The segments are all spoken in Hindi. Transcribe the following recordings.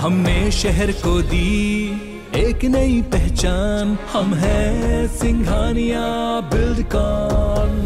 हमने शहर को दी एक नई पहचान, हम हैं सिंघानिया बिल्डकॉन।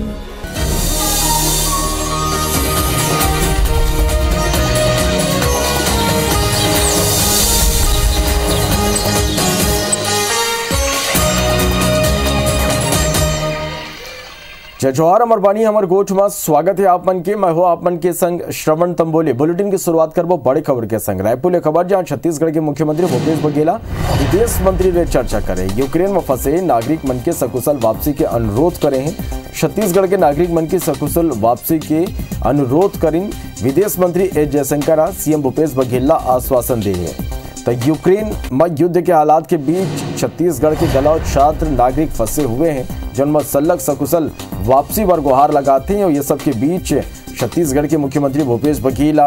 जय जोहार अमर बानी हमार गोठ में स्वागत है आप मन के। मैं हूं आप मन के संग श्रवण तंबोली। बुलेटिन की शुरुआत करबो बड़ी खबर के संग। रायपुर ले खबर जहां छत्तीसगढ़ के मुख्यमंत्री भूपेश बघेल विदेश मंत्री ने चर्चा करे। यूक्रेन में फंसे नागरिक मन के सकुशल वापसी के अनुरोध करे हैं। छत्तीसगढ़ के नागरिक मन की सकुशल वापसी के अनुरोध करें विदेश मंत्री एस जयशंकर सीएम भूपेश बघेल आश्वासन दे है। तो यूक्रेन में युद्ध के हालात के बीच छत्तीसगढ़ के गलाव छात्र नागरिक फंसे हुए हैं, जिनमें सल्लग सकुशल वापसी पर गुहार लगाते हैं। और ये सब के बीच छत्तीसगढ़ के मुख्यमंत्री भूपेश बघेल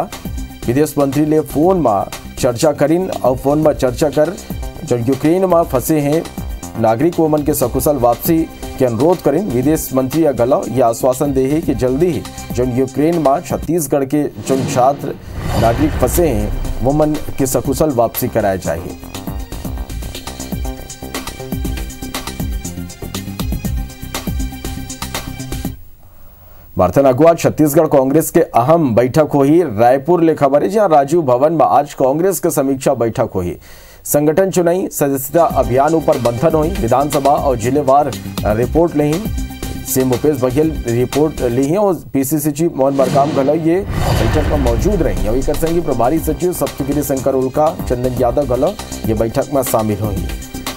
विदेश मंत्री ले फोन में चर्चा करीन और फोन में चर्चा कर जो यूक्रेन में फंसे हैं नागरिक वमन के सकुशल वापसी के अनुरोध करें। विदेश मंत्री या गलाव ये आश्वासन दे है कि जल्दी ही जो यूक्रेन में छत्तीसगढ़ के जो छात्र नागरिक फंसे हैं वमन की सकुशल वापसी कराई जाएगी। बर्तन अगुआ छत्तीसगढ़ कांग्रेस के अहम बैठक हुई। रायपुर ले खबर है जहां राजीव भवन में आज कांग्रेस के समीक्षा बैठक हुई। संगठन चुनाई सदस्यता अभियान ऊपर मंथन हुई। विधानसभा और जिलेवार रिपोर्ट ली। सीएम भूपेश बघेल रिपोर्ट ली है और पीसीसी चीफ मोहन मरकाम गहलोत ये बैठक में मौजूद रही। और संघ प्रभारी सचिव सप्तगिरी शंकर उल्का चंदन यादव गहलोत ये बैठक में शामिल हुई।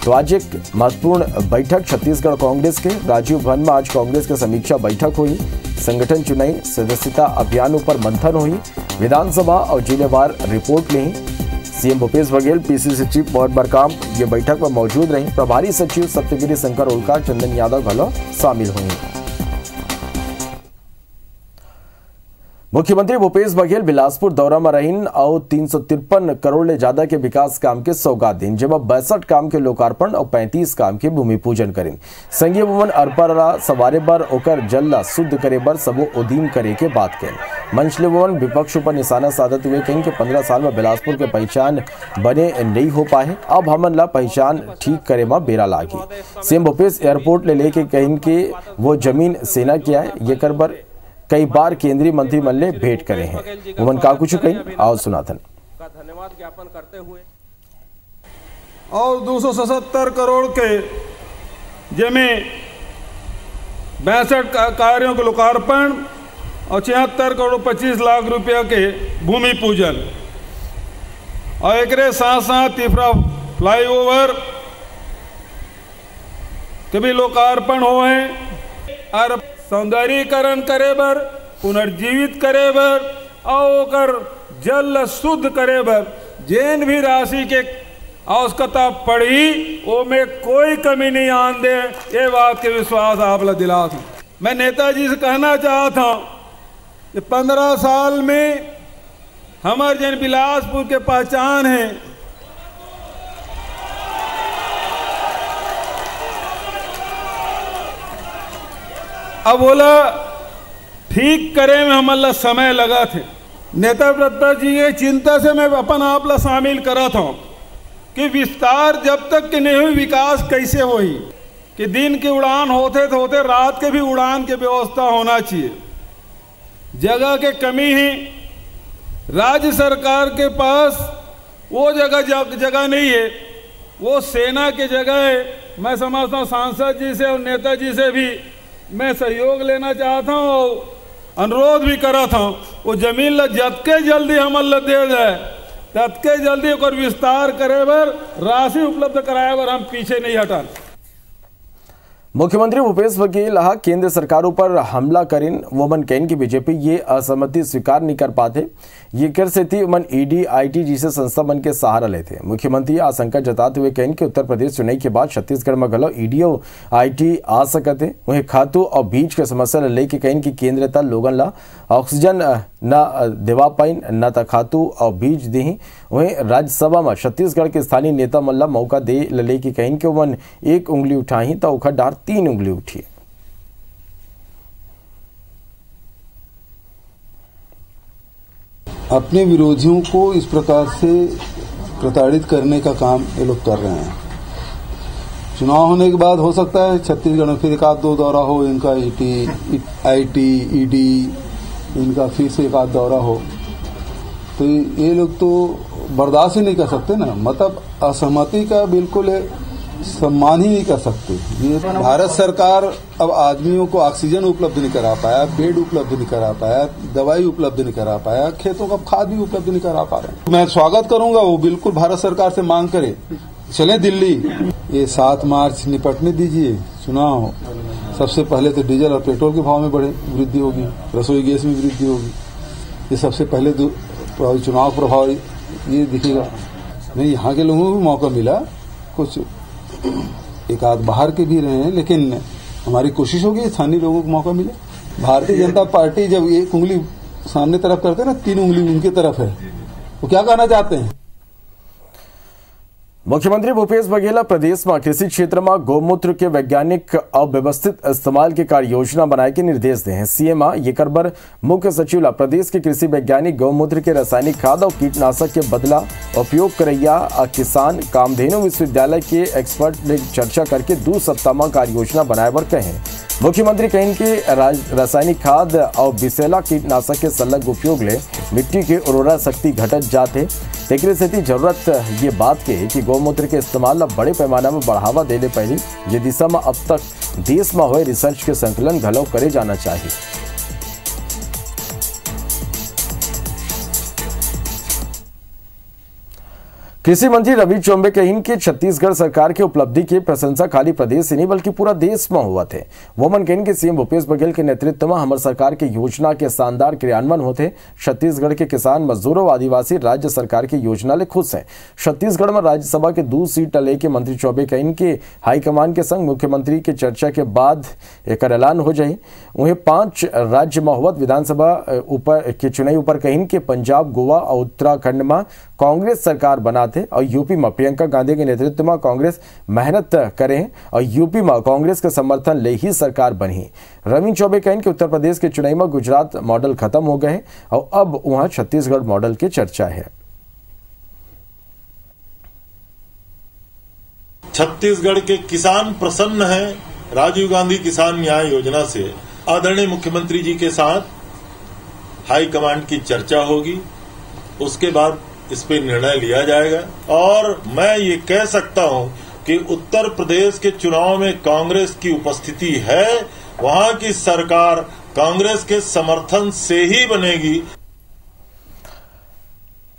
तो आज एक महत्वपूर्ण बैठक छत्तीसगढ़ कांग्रेस के राजीव भवन में आज कांग्रेस की समीक्षा बैठक हुई। संगठन चुनाई सदस्यता अभियान पर मंथन हुई। विधानसभा और जिलेवार रिपोर्ट ली। CM Bhupesh Baghel PCC chief Mohan Markam ये बैठक में मौजूद रही। प्रभारी सचिव सप्तगिरी शंकर उल्का चंदन यादव गहलोत शामिल हुई। मुख्यमंत्री भूपेश बघेल बिलासपुर दौरा में रहीन और 353 करोड़ ले ज्यादा के विकास काम के सौगात दिन, जेमा 62 काम के लोकार्पण और 35 काम के भूमि पूजन करें। संघीय भवन अरपरा सवारे बर ओकर जल ला शुद्ध करे बर सबो उदीम करे के बात करें। मंचले भवन विपक्ष पर निशाना साधते हुए कहें कि 15 साल में बिलासपुर के पहचान बने नहीं हो पाए, अब हमन ला पहचान ठीक करे में बेरा लागी। सीएम भूपेश एयरपोर्ट ले लेके कहें कि वो जमीन सेना किया है, ये कर बर कई बार केंद्रीय मंत्रिमंडल ने भेंट करे हैं। उमन का कुछ कहीं आओ सुनाथन का धन्यवाद ज्ञापन करते हुए और 277 करोड़ के जिसमें 62 कार्यों के लोकार्पण और 76 करोड़ 25 लाख रुपया के भूमि पूजन और एक साथ साथ तीसरा फ्लाईओवर के भी लोकार्पण हुए और सौंदर्यीकरण करे बर, पुनर्जीवित करे बर और जल शुद्ध करे बर जेन भी राशि के आवश्यकता पड़ी वो में कोई कमी नहीं आन दे, ये बात के विश्वास आप ला दिला था। मैं नेताजी से कहना चाहता हूँ कि 15 साल में हमारे जन बिलासपुर के पहचान है। अब बोला ठीक करे में हमारा समय लगा थे। नेता प्रतिपक्ष जी की चिंता से मैं अपन आप ला शामिल करा था कि विस्तार जब तक कि नहीं हुई विकास कैसे होई, कि दिन की उड़ान होते तो होते रात के भी उड़ान की व्यवस्था होना चाहिए। जगह के कमी है, राज्य सरकार के पास वो जगह नहीं है, वो सेना की जगह है। मैं समझता हूँ सांसद जी से और नेताजी से भी मैं सहयोग लेना चाहता हूँ और अनुरोध भी करा था वो जमीन ला जतके जल्दी हमन ला दे जाए ततके जल्दी और विस्तार करे बर राशि उपलब्ध कराए बर हम पीछे नहीं हटा। मुख्यमंत्री भूपेश बघेल केंद्र सरकारों पर हमला करें वमन कहन की बीजेपी ये असहमति स्वीकार नहीं कर पाते। ये कर से थी मन ईडी आईटी जैसे संस्था मन के सहारा लेते। मुख्यमंत्री आशंका जताते हुए कहन कि उत्तर प्रदेश चुनाव के बाद छत्तीसगढ़ में गलो ईडी और आईटी आ सकते। वहीं खातू और बीज के समस्या लेके कहन कि केंद्र तक लोगन ला ऑक्सीजन न देवा पाइन न त खातू और बीज दी। वहीं राज्यसभा में छत्तीसगढ़ के स्थानीय नेता मन ला मौका दे ले कि कहन कि मन एक उंगली उठाही तो ओखर डार 3 उंगली उठी। अपने विरोधियों को इस प्रकार से प्रताड़ित करने का काम ये लोग कर रहे हैं। चुनाव होने के बाद हो सकता है छत्तीसगढ़ में फिर एक आध दो दौरा हो इनका, IT, ED इनका फिर से एक आध दौरा हो, तो ये लोग तो बर्दाश्त ही नहीं कर सकते ना, मतलब असहमति का बिल्कुल सम्मान ही नहीं कर सकते। ये भारत सरकार अब आदमियों को ऑक्सीजन उपलब्ध नहीं करा पाया, बेड उपलब्ध नहीं करा पाया, दवाई उपलब्ध नहीं करा पाया, खेतों का खाद भी उपलब्ध नहीं करा पा रहे। मैं स्वागत करूंगा, वो बिल्कुल भारत सरकार से मांग करे, चले दिल्ली, ये 7 मार्च निपटने दीजिए चुनाव। सबसे पहले तो डीजल और पेट्रोल के भाव में वृद्धि होगी, रसोई गैस में वृद्धि होगी, ये सबसे पहले चुनाव प्रभाव ये दिखेगा। नहीं, यहाँ के लोगों को भी मौका मिला, कुछ एक आध बाहर के भी रहे हैं, लेकिन हमारी कोशिश होगी स्थानीय लोगों को मौका मिले। भारतीय जनता पार्टी जब एक उंगली सामने तरफ करते हैं ना, 3 उंगली उनकी तरफ है, वो क्या कहना चाहते हैं? मुख्यमंत्री भूपेश बघेल प्रदेश में कृषि क्षेत्र में गौमूत्र के वैज्ञानिक और व्यवस्थित इस्तेमाल की कार्य योजना बनाए के निर्देश दिए हैं। सीएम ये करबर मुख्य सचिव प्रदेश के कृषि वैज्ञानिक गौमूत्र के रासायनिक खाद और कीटनाशक के बदला उपयोग करैया किसान कामधेनु विश्वविद्यालय के एक्सपर्ट ने चर्चा करके 2 सप्ताह में कार्य योजना बनाए बर कहे। मुख्यमंत्री कहें कि रासायनिक खाद और विषैला कीटनाशक के सलग उपयोग ले मिट्टी की उर्वरा शक्ति घटत जाते, तेकरे सेती जरूरत ये बात के कि गौमूत्र के इस्तेमाल बड़े पैमाना में बढ़ावा देने पहली ये दिशा में अब तक देश में हुए रिसर्च के संकलन घलो करे जाना चाहिए। कृषि मंत्री रवि चौबे कहीं कि छत्तीसगढ़ सरकार की उपलब्धि की प्रशंसा खाली प्रदेश से नहीं बल्कि पूरा देश में हुआ थे। वोमन कहें कि सीएम भूपेश बघेल के नेतृत्व में हमारे सरकार के योजना के शानदार क्रियान्वयन होते। छत्तीसगढ़ के किसान, मजदूरों और आदिवासी राज्य सरकार की योजना ले खुश हैं। छत्तीसगढ़ में राज्यसभा के 2 सीट लेके मंत्री चौबे कहें कि हाईकमान के संग मुख्यमंत्री के चर्चा के बाद एक ऐलान हो जाए। उन्हें 5 राज्य में हुआ विधानसभा ऊपर के चुनाव ऊपर कहें कि पंजाब, गोवा और उत्तराखंड में कांग्रेस सरकार बनाते और यूपी में प्रियंका गांधी के नेतृत्व में कांग्रेस मेहनत करें और यूपी में कांग्रेस के समर्थन ले ही सरकार बनी। रवि चौबे कहें कि उत्तर प्रदेश के चुनाव में गुजरात मॉडल खत्म हो गए और अब वहां छत्तीसगढ़ मॉडल की चर्चा है। छत्तीसगढ़ के किसान प्रसन्न हैं राजीव गांधी किसान न्याय योजना से। आदरणीय मुख्यमंत्री जी के साथ हाईकमांड की चर्चा होगी, उसके बाद इस पे निर्णय लिया जाएगा। और मैं ये कह सकता हूं कि उत्तर प्रदेश के चुनाव में कांग्रेस की उपस्थिति है, वहां की सरकार कांग्रेस के समर्थन से ही बनेगी।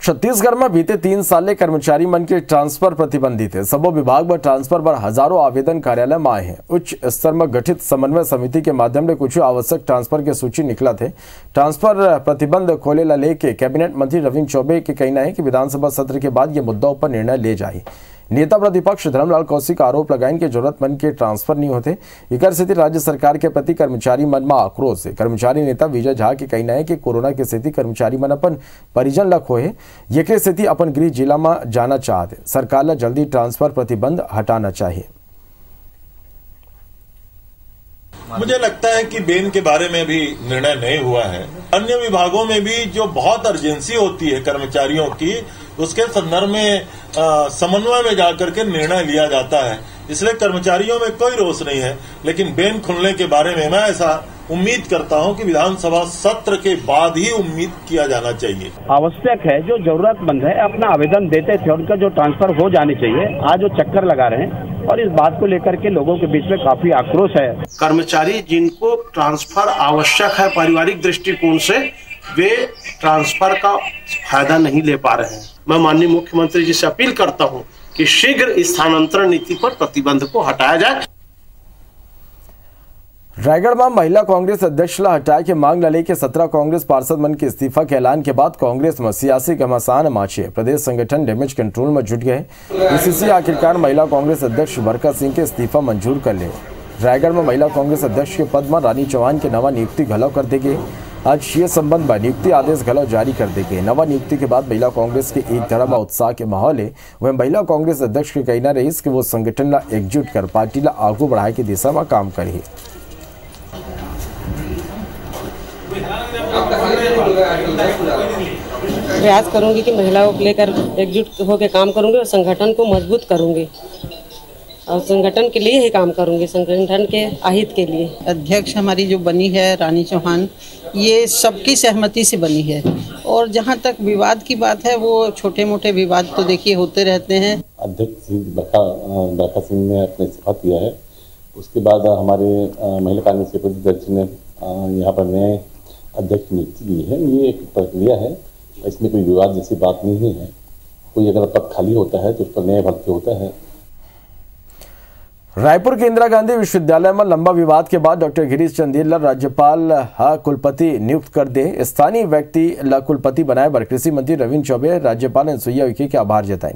छत्तीसगढ़ में बीते 3 साल कर्मचारी मन के ट्रांसफर प्रतिबंधित है। सबो विभाग में ट्रांसफर पर हजारों आवेदन कार्यालय में आए हैं। उच्च स्तर में गठित समन्वय समिति के माध्यम से कुछ आवश्यक ट्रांसफर के सूची निकला थे। ट्रांसफर प्रतिबंध खोले ला लेके कैबिनेट मंत्री रवि चौबे के कहना है कि विधानसभा सत्र के बाद ये मुद्दा पर निर्णय ले जाए। नेता प्रतिपक्ष धर्मलाल कौशिक आरोप लगाएं कि जरूरतमंद के ट्रांसफर नहीं होते। इकर स्थिति राज्य सरकार के प्रति कर्मचारी मन में आक्रोश है। कर्मचारी नेता विजय झा के कहना है कि कोरोना के स्थिति कर्मचारी मन अपन परिजन ला खोए, ये के स्थिति अपन गृह जिला में जाना चाहते। सरकार ला जल्दी ट्रांसफर प्रतिबंध हटाना चाहिए। मुझे लगता है कि बेन के बारे में भी निर्णय नहीं हुआ है। अन्य विभागों में भी जो बहुत अर्जेंसी होती है कर्मचारियों की, उसके संदर्भ में समन्वय में जाकर के निर्णय लिया जाता है। इसलिए कर्मचारियों में कोई रोष नहीं है, लेकिन बेन खुलने के बारे में मैं ऐसा उम्मीद करता हूं कि विधानसभा सत्र के बाद ही उम्मीद किया जाना चाहिए। आवश्यक है, जो जरूरतमंद है अपना आवेदन देते थे, उनका जो ट्रांसफर हो जानी चाहिए। आज वो चक्कर लगा रहे हैं और इस बात को लेकर के लोगों के बीच में काफी आक्रोश है। कर्मचारी जिनको ट्रांसफर आवश्यक है पारिवारिक दृष्टिकोण से, वे ट्रांसफर का फायदा नहीं ले पा रहे हैं। मैं माननीय मुख्यमंत्री जी से अपील करता हूं कि शीघ्र स्थानांतरण नीति पर प्रतिबंध को हटाया जाए। रायगढ़ में महिला कांग्रेस अध्यक्ष ला हटाए के मांग लाले के 17 कांग्रेस पार्षद मन के इस्तीफा के ऐलान के बाद कांग्रेस में सियासी घमासान माचे। प्रदेश संगठन डैमेज कंट्रोल में जुट गए। पीसीसी आखिरकार महिला कांग्रेस अध्यक्ष बरका सिंह के इस्तीफा मंजूर कर ले। रायगढ़ में महिला कांग्रेस अध्यक्ष के पद में रानी चौहान के नवा नियुक्ति घलव कर देंगे। आज ये संबंध में नियुक्ति आदेश घलव जारी कर देंगे। नवा नियुक्ति के बाद महिला कांग्रेस के एक तरह उत्साह के माहौल है। वह महिला कांग्रेस अध्यक्ष के कहना रही कि वो संगठन ला एकजुट कर पार्टी ला आगू बढ़ाए की दिशा में काम करी। प्रयास करूंगी कि महिलाओं को लेकर एकजुट होकर काम करूंगी और संगठन को मजबूत करूंगी और संगठन के लिए ही काम करूंगी, संगठन के अहित के लिए। अध्यक्ष हमारी जो बनी है रानी चौहान, ये सबकी सहमति से बनी है और जहाँ तक विवाद की बात है वो छोटे मोटे विवाद तो देखिए होते रहते हैं। अध्यक्ष बरखा सिंह ने अपने इस्तीफा दिया है, उसके बाद हमारे महिला कांग्रेस के अध्यक्ष ने यहाँ पर नए अध्यक्ष नियुक्ति दी है। ये एक प्रक्रिया है, इसमें कोई विवाद जैसी बात नहीं है। कोई अगर पद खाली होता है तो उस पर नया भर्ती होता है। रायपुर के इंदिरा गांधी विश्वविद्यालय में लंबा विवाद के बाद डॉक्टर गिरीश चंदेल राज्यपाल कुलपति नियुक्त कर दे स्थानीय व्यक्ति कुलपति बनाए बर कृषि मंत्री रविन्द्र चौबे राज्यपाल अनुसुईया उइके के आभार जताई।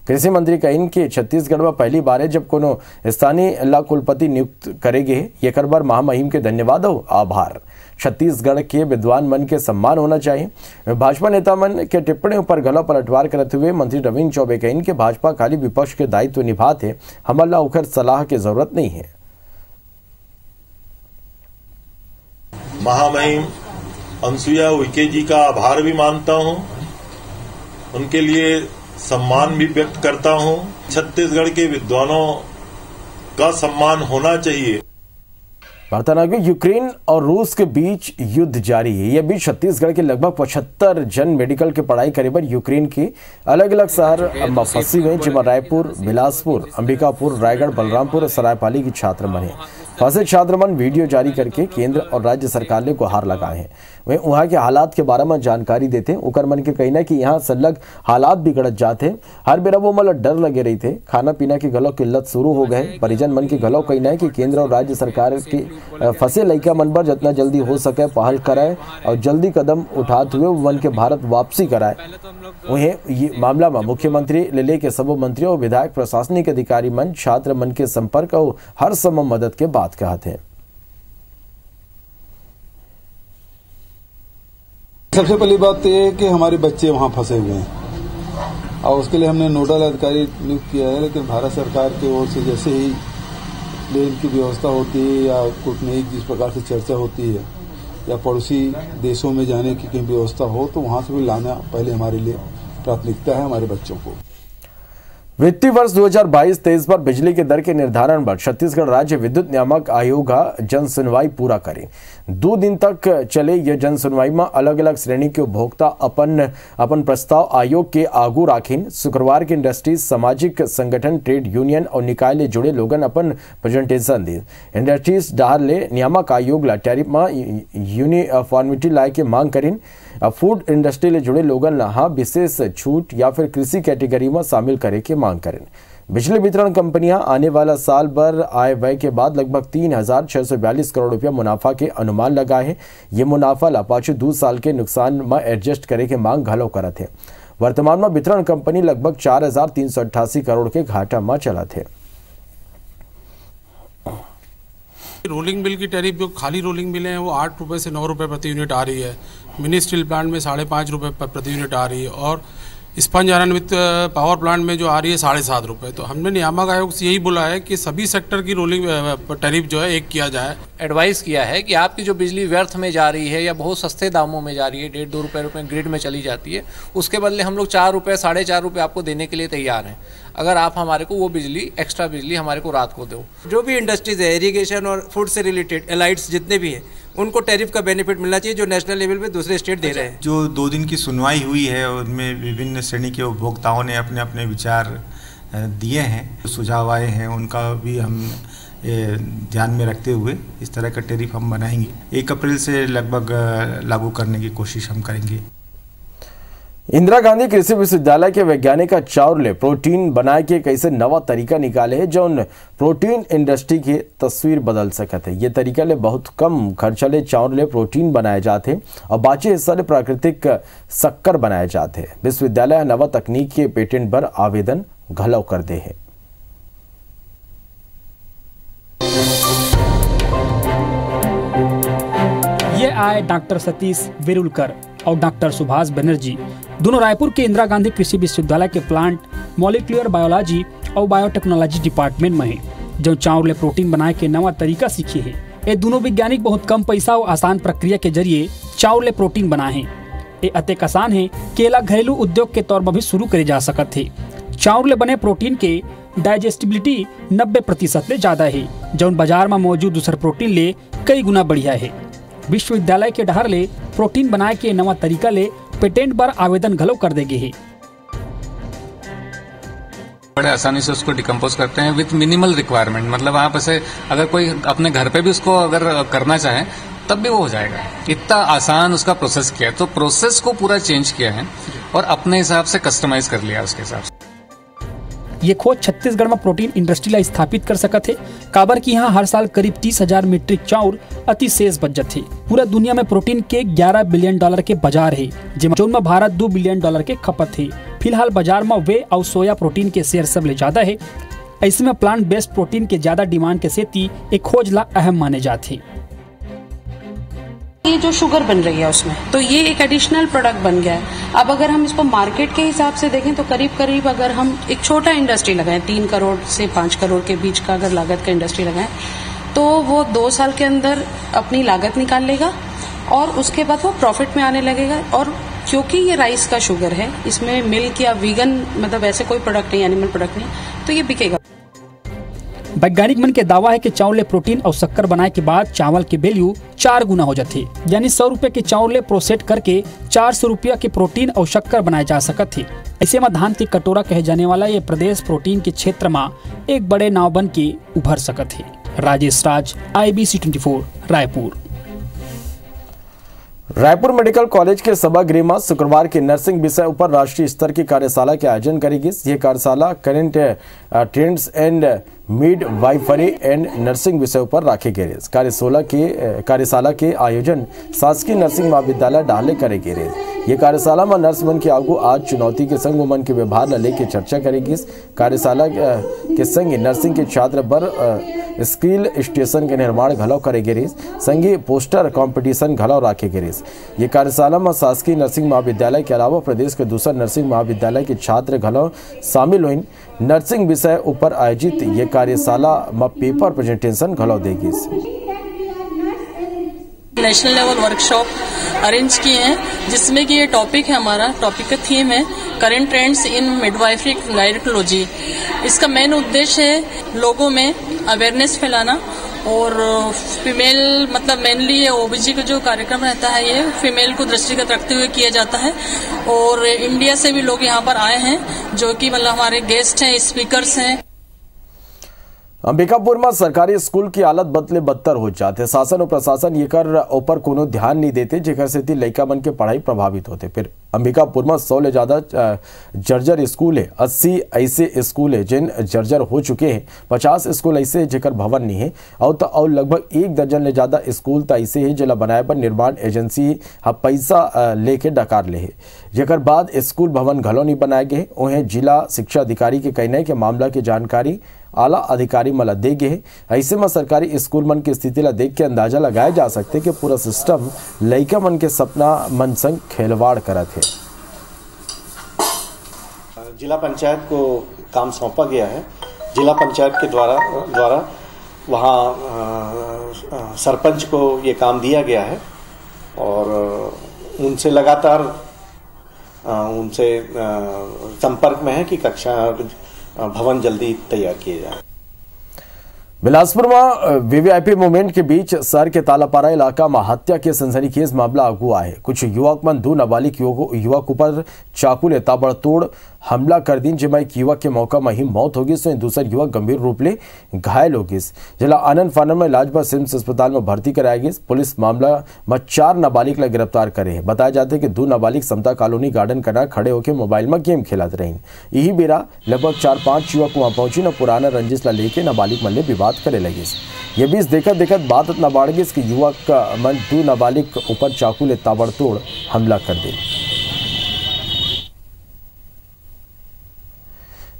कृषि मंत्री कहिन कि छत्तीसगढ़ में पहली बार है जब कोनो स्थानीय कुलपति नियुक्त करेगे। ये बार महामहिम के धन्यवाद हो आभार। छत्तीसगढ़ के विद्वान मन के सम्मान होना चाहिए। भाजपा नेता मन के टिप्पणी पर गला पलटवार करते हुए मंत्री रविन्द्र चौबे कहिन कि भाजपा खाली विपक्ष के दायित्व निभाते, हमला उखर सलाह की जरूरत नहीं है। महामहिम अनुसुईया उइके जी का आभार भी मानता हूं, उनके लिए सम्मान भी व्यक्त करता हूं। छत्तीसगढ़ के विद्वानों का सम्मान होना चाहिए। वार्तालाप यूक्रेन और रूस के बीच युद्ध जारी है। यह बीच छत्तीसगढ़ के लगभग 75 जन मेडिकल की पढ़ाई करे पर यूक्रेन के अलग अलग शहर में फंसी हुए, जिसमें रायपुर, बिलासपुर, अंबिकापुर, रायगढ़, बलरामपुर और सरायपाली की छात्र मन है। फंसे छात्र मन वीडियो जारी करके केंद्र और राज्य सरकार ने गुहार लगाए हैं। वे वहां के हालात के बारे में जानकारी देते। उकर मन के कहना कि यहाँ सलग हालात बिगड़त जाते, हर बेरा वो मतलब डर लगे रही थे। खाना पीना की गलो किल्लत शुरू हो गए। परिजन मन के गलो कहना है कि केंद्र और राज्य सरकार के फंसे लड़का मन पर जितना जल्दी हो सके पहल कराए और जल्दी कदम उठाते हुए मन के भारत वापसी कराए। वहीं ये मामला में मुख्यमंत्री ले के सब मंत्रियों और विधायक प्रशासनिक अधिकारी मन छात्र मन के संपर्क और हर समय मदद के बात कहते हैं। सबसे पहली बात तो ये है कि हमारे बच्चे वहां फंसे हुए हैं और उसके लिए हमने नोडल अधिकारी नियुक्त किया है। लेकिन भारत सरकार की ओर से जैसे ही प्लेन की व्यवस्था होती है या कूटनीतिक जिस प्रकार से चर्चा होती है या पड़ोसी देशों में जाने की कहीं व्यवस्था हो तो वहां से भी लाना पहले हमारे लिए प्राथमिकता है हमारे बच्चों को। वित्तीय वर्ष 2022-23 पर बिजली के दर के निर्धारण पर छत्तीसगढ़ राज्य विद्युत नियामक आयोग जन सुनवाई पूरा करे। 2 दिन तक चले यह जन सुनवाई में अलग अलग श्रेणी के उपभोक्ता अपन प्रस्ताव आयोग के आगू राखिन। शुक्रवार के इंडस्ट्रीज, सामाजिक संगठन, ट्रेड यूनियन और निकाय ले जुड़े लोगन अपन प्रेजेंटेशन दे। इंडस्ट्रीज डहार ले नियामक आयोग ला टैरिफ में यूनिफॉर्मिटी लाए के मांग करिन। फूड इंडस्ट्री ले जुड़े लोगन ला विशेष छूट या फिर कृषि कैटेगरी में शामिल करे के मांग करें। बिजली वितरण कंपनियां आने वाला साल भर आय व्यय के बाद लगभग 3,642 करोड़ रुपया मुनाफा के अनुमान लगाए हैं। ये मुनाफा ला पाछू 2 साल के नुकसान में एडजस्ट करे के मांग घलो करत है। वर्तमान में वितरण कंपनी लगभग 4,388 करोड़ के घाटा में चलत है। रोलिंग बिल की टैरिफ जो खाली रोलिंग बिल है वो 8 रुपये से 9 रुपये प्रति यूनिट आ रही है। मिनी स्टील प्लांट में 5.5 रुपये प्रति यूनिट आ रही है और स्पंज आयरन पावर प्लांट में जो आ रही है 7.5 रुपये। तो हमने नियामक आयोग से यही बोला है कि सभी सेक्टर की रोलिंग टैरिफ जो है एक किया जाए। एडवाइस किया है कि आपकी जो बिजली व्यर्थ में जा रही है या बहुत सस्ते दामों में जा रही है, 1.5-2 रुपये ग्रिड में चली जाती है, उसके बदले हम लोग 4 रुपये 4.5 रुपये आपको देने के लिए तैयार हैं अगर आप हमारे को वो बिजली, एक्स्ट्रा बिजली हमारे को रात को दो। जो भी इंडस्ट्रीज है, इरीगेशन और फूड से रिलेटेड एलाइड्स जितने भी हैं, उनको टैरिफ का बेनिफिट मिलना चाहिए जो नेशनल लेवल पे दूसरे स्टेट दे रहे हैं। जो 2 दिन की सुनवाई हुई है उनमें विभिन्न श्रेणी के उपभोक्ताओं ने अपने अपने विचार दिए हैं, सुझाव आए हैं, उनका भी हम ध्यान में रखते हुए इस तरह का टैरिफ हम बनाएंगे। 1 अप्रैल से लगभग लागू करने की कोशिश हम करेंगे। इंदिरा गांधी कृषि विश्वविद्यालय के वैज्ञानिक चावल प्रोटीन बनाए के कैसे नवा तरीका निकाले है जो प्रोटीन इंडस्ट्री की तस्वीर बदल सकते हैं। ये तरीका ले बहुत कम खर्चा ले चावल प्रोटीन बनाए जाते और बाकी हिस्सा ले प्राकृतिक शक्कर बनाए जाते। विश्वविद्यालय नवा तकनीक के पेटेंट पर आवेदन घलव कर दे है। ये आए डॉक्टर सतीश वेरुलकर और डॉक्टर सुभाष बनर्जी, दोनों रायपुर के इंदिरा गांधी कृषि विश्वविद्यालय के प्लांट मॉलिक्यूलर बायोलॉजी और बायोटेक्नोलॉजी डिपार्टमेंट में है, जो चावल प्रोटीन बनाए के नवा तरीका सीखे हैं। ये दोनों वैज्ञानिक बहुत कम पैसा और आसान प्रक्रिया के जरिए चावल प्रोटीन बनाए हैं। ये अतेक आसान है केला घरेलू उद्योग के तौर पर भी शुरू करे जा सकत है। चाउर ले बने प्रोटीन के डाइजेस्टिबिलिटी 90% ले ज्यादा है, जौन बाजार में मौजूद दूसर प्रोटीन ले कई गुना बढ़िया है। विश्वविद्यालय के डहर ले प्रोटीन बनाए के नवा तरीका ले पेटेंट पर आवेदन घलो कर देगे है। बड़े आसानी से उसको डिकम्पोज करते हैं विथ मिनिमल रिक्वायरमेंट, मतलब आप ऐसे अगर कोई अपने घर पे भी उसको अगर करना चाहे तब भी वो हो जाएगा। इतना आसान उसका प्रोसेस किया है, तो प्रोसेस को पूरा चेंज किया है और अपने हिसाब से कस्टमाइज कर लिया उसके हिसाब से। ये खोज छत्तीसगढ़ में प्रोटीन इंडस्ट्री ला स्थापित कर सकत है, काबर की यहाँ हर साल करीब 30,000 मीट्रिक चाउर अति शेष बचत है। पूरा दुनिया में प्रोटीन के $11 बिलियन के बाजार है, जिनमें भारत $2 बिलियन के खपत है। फिलहाल बाजार में वे और सोया प्रोटीन के शेयर सबले ज्यादा है। ऐसे में प्लांट बेस्ड प्रोटीन के ज्यादा डिमांड के सेती एक खोज ला अहम माने जाते हैं। ये जो शुगर बन रही है उसमें, तो ये एक एडिशनल प्रोडक्ट बन गया है। अब अगर हम इसको मार्केट के हिसाब से देखें तो करीब करीब अगर हम एक छोटा इंडस्ट्री लगाएं, 3 करोड़ से 5 करोड़ के बीच का अगर लागत का इंडस्ट्री लगाएं, तो वो 2 साल के अंदर अपनी लागत निकाल लेगा और उसके बाद वो प्रॉफिट में आने लगेगा। और क्योंकि ये राइस का शुगर है, इसमें मिल्क या वीगन मतलब ऐसे कोई प्रोडक्ट नहीं, एनिमल प्रोडक्ट नहीं, तो ये बिकेगा। वैज्ञानिक मन के दावा है कि चावल ले प्रोटीन और शक्कर बनाए के बाद चावल के वैल्यू 4 गुना हो जाती है, यानी 100 रुपए के चावल ले प्रोसेस करके 400 रुपया के प्रोटीन और शक्कर बनाए जा सकत है। ऐसे में धान के कटोरा कहे जाने वाला ये प्रदेश प्रोटीन के क्षेत्र में एक बड़े नाव बन के उभर सकत है। Rajesh Raj, IBC 24, Raipur. Raipur medical college के सभागृह में शुक्रवार की नर्सिंग विषय ऊपर राष्ट्रीय स्तर की कार्यशाला के आयोजन करेगी। यह कार्यशाला current trends and mid wifery and nursing विषय पर रखे गए। कार्यशाला के आयोजन शासकीय नर्सिंग महाविद्यालय डाले करे गए। ये कार्यशाला में नर्स मन के आगू आज चुनौती के संग मन के व्यवहार न लेके चर्चा करेगी। कार्यशाला के संग नर्सिंग के छात्र पर स्किल स्टेशन के निर्माण घलो करे गए, संगी पोस्टर कंपटीशन घलो रखे गए। ये कार्यशाला में शासकीय नर्सिंग महाविद्यालय के अलावा प्रदेश के दूसरे नर्सिंग महाविद्यालय के छात्र घलो शामिल हुई। नर्सिंग विषय ऊपर आयोजित ये कार्यशाला में पेपर प्रेजेंटेशन घलो देगी। नेशनल लेवल वर्कशॉप अरेंज किए हैं, जिसमें कि ये टॉपिक है, हमारा टॉपिक का थीम है current trends in midwifery gynaecology. इसका मेन उद्देश्य है लोगों में अवेयरनेस फैलाना और फीमेल मतलब मेनली ये ओबीजी का जो कार्यक्रम रहता है ये फीमेल को दृष्टिगत रखते हुए किया जाता है। और इंडिया से भी लोग यहाँ पर आए हैं जो कि मतलब हमारे गेस्ट हैं, स्पीकर्स हैं। अंबिकापुर में सरकारी स्कूल की हालत बदले बदतर हो जाते। शासन और प्रशासन ये कर ऊपर कोनो ध्यान नहीं देते, जेकर से लड़का मन के पढ़ाई प्रभावित होते। फिर अंबिकापुर में 100 ले ज्यादा जर्जर स्कूल है, 80 ऐसे स्कूल है जिन जर्जर हो चुके हैं, 50 स्कूल ऐसे जेकर भवन नहीं है और लगभग 1 दर्जन ले ज्यादा स्कूल तो ऐसे है जिला बनाए पर निर्माण एजेंसी पैसा लेके डकार ले है, जेकर बाद स्कूल भवन घलो नहीं बनाए गए। उन्हें जिला शिक्षा अधिकारी के कहना है कि मामला की जानकारी आला अधिकारी मला दे गए। ऐसे में सरकारी स्कूल मन की स्थिति ला देख के अंदाजा लगाया जा सकते कि पूरा सिस्टम लड़का मन के सपना मन संग खेलवाड़ करत है। जिला पंचायत को काम सौंपा गया है। जिला पंचायत के द्वारा वहाँ सरपंच को ये काम दिया गया है और उनसे लगातार उनसे संपर्क में है कि कक्षा भवन जल्दी तैयार किए जाए। बिलासपुर में वीवीआईपी मूवमेंट के बीच शहर के तालापारा इलाका में हत्या के सनसनीखेज मामला अगुआ है। कुछ युवक मन 2 नाबालिग युवक ऊपर चाकू ले ताबड़तोड़ हमला कर दी, जिसमें एक युवक के मौका में ही मौत होगी, तो दूसरा युवक गंभीर रूप ले घायल होगी। जिला आनंद फानन में इलाज पर सिम्स अस्पताल में भर्ती कराई गई। पुलिस मामला में 4 नाबालिग ला गिरफ्तार करे है। बताया जाता है कि 2 नाबालिग समता कॉलोनी गार्डन कना खड़े होकर मोबाइल में गेम खेलत रही। यही बेरा लगभग 4-5 युवक वहां पहुंची न पुराना रंजिश ला लेके नाबालिग मन ले विवाद करे लगे। ये बीच देखत बात न बढ़ गई कि युवक मन 2 नाबालिग ऊपर चाकू ले ताबड़तोड़ हमला कर दे।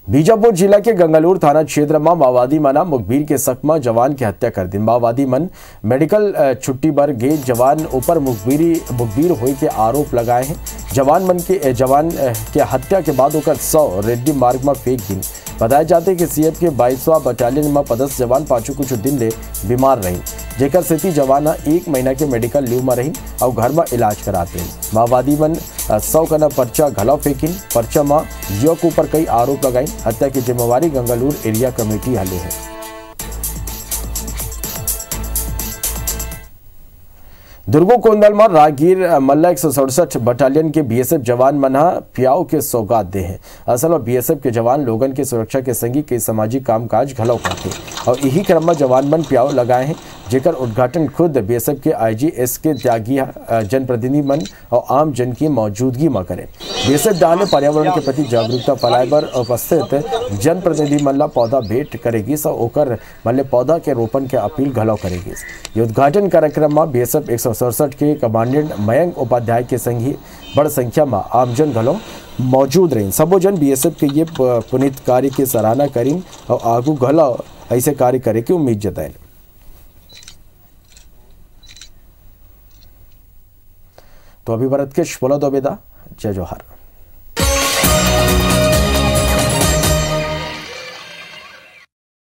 बीजापुर जिला के गंगालूर थाना क्षेत्र में माओवादी मना मुखबिर के शक में जवान की हत्या कर दी। माओवादी मन मेडिकल छुट्टी पर गए जवान ऊपर मुखबिर होने के आरोप लगाए हैं। जवान के हत्या के बाद होकर 100 रेड्डी मार्ग में फेंक दी। बताया जाते कि सीएफ के 22वां बटालियन में पदस्थ जवान पाछू कुछ दिन ले बीमार रही, जेकर स्थिति जवान 1 महीना के मेडिकल लीव में रही और घर में इलाज कराते। माओवादी मन 100 कना पर्चा घलाव फेंकिन। पर्चा में जियो के ऊपर कई आरोप लगाई। हत्या की जिम्मेवारी गंगालूर एरिया कमेटी हले है। दुर्गो कोंदल में रागीर मल्ला 167 बटालियन के बीएसएफ जवान मना प्याव के सौगात दे हैं। असल में बीएसएफ के जवान लोगन के सुरक्षा के संगी कई सामाजिक कामकाज घलव करते और यही क्रम में जवान मन प्याव लगाए हैं, जेकर उद्घाटन खुद बीएसएफ के आईजी एसके त्यागी जनप्रतिनिधि मन और आम जन की मौजूदगी में करें। बीएसएफ डाल ने पर्यावरण के प्रति जागरूकता फैलाए पर उपस्थित जनप्रतिनिधि मन ला पौधा भेंट करेगी और ओकर मल्ले पौधा के रोपण के अपील घलव करेगी। ये उद्घाटन कार्यक्रम में बीएसएफ 167 के कमांडेंट मयंक उपाध्याय के संगी बड़ संख्या में आमजन घलो मौजूद रही। सबो जन बीएसएफ के ये पुनीत कार्य की सराहना करीन और आगू घलो ऐसे कार्य करे की उम्मीद जताए। तो अभी भरत के बोला दो बेदा, जय जोहार।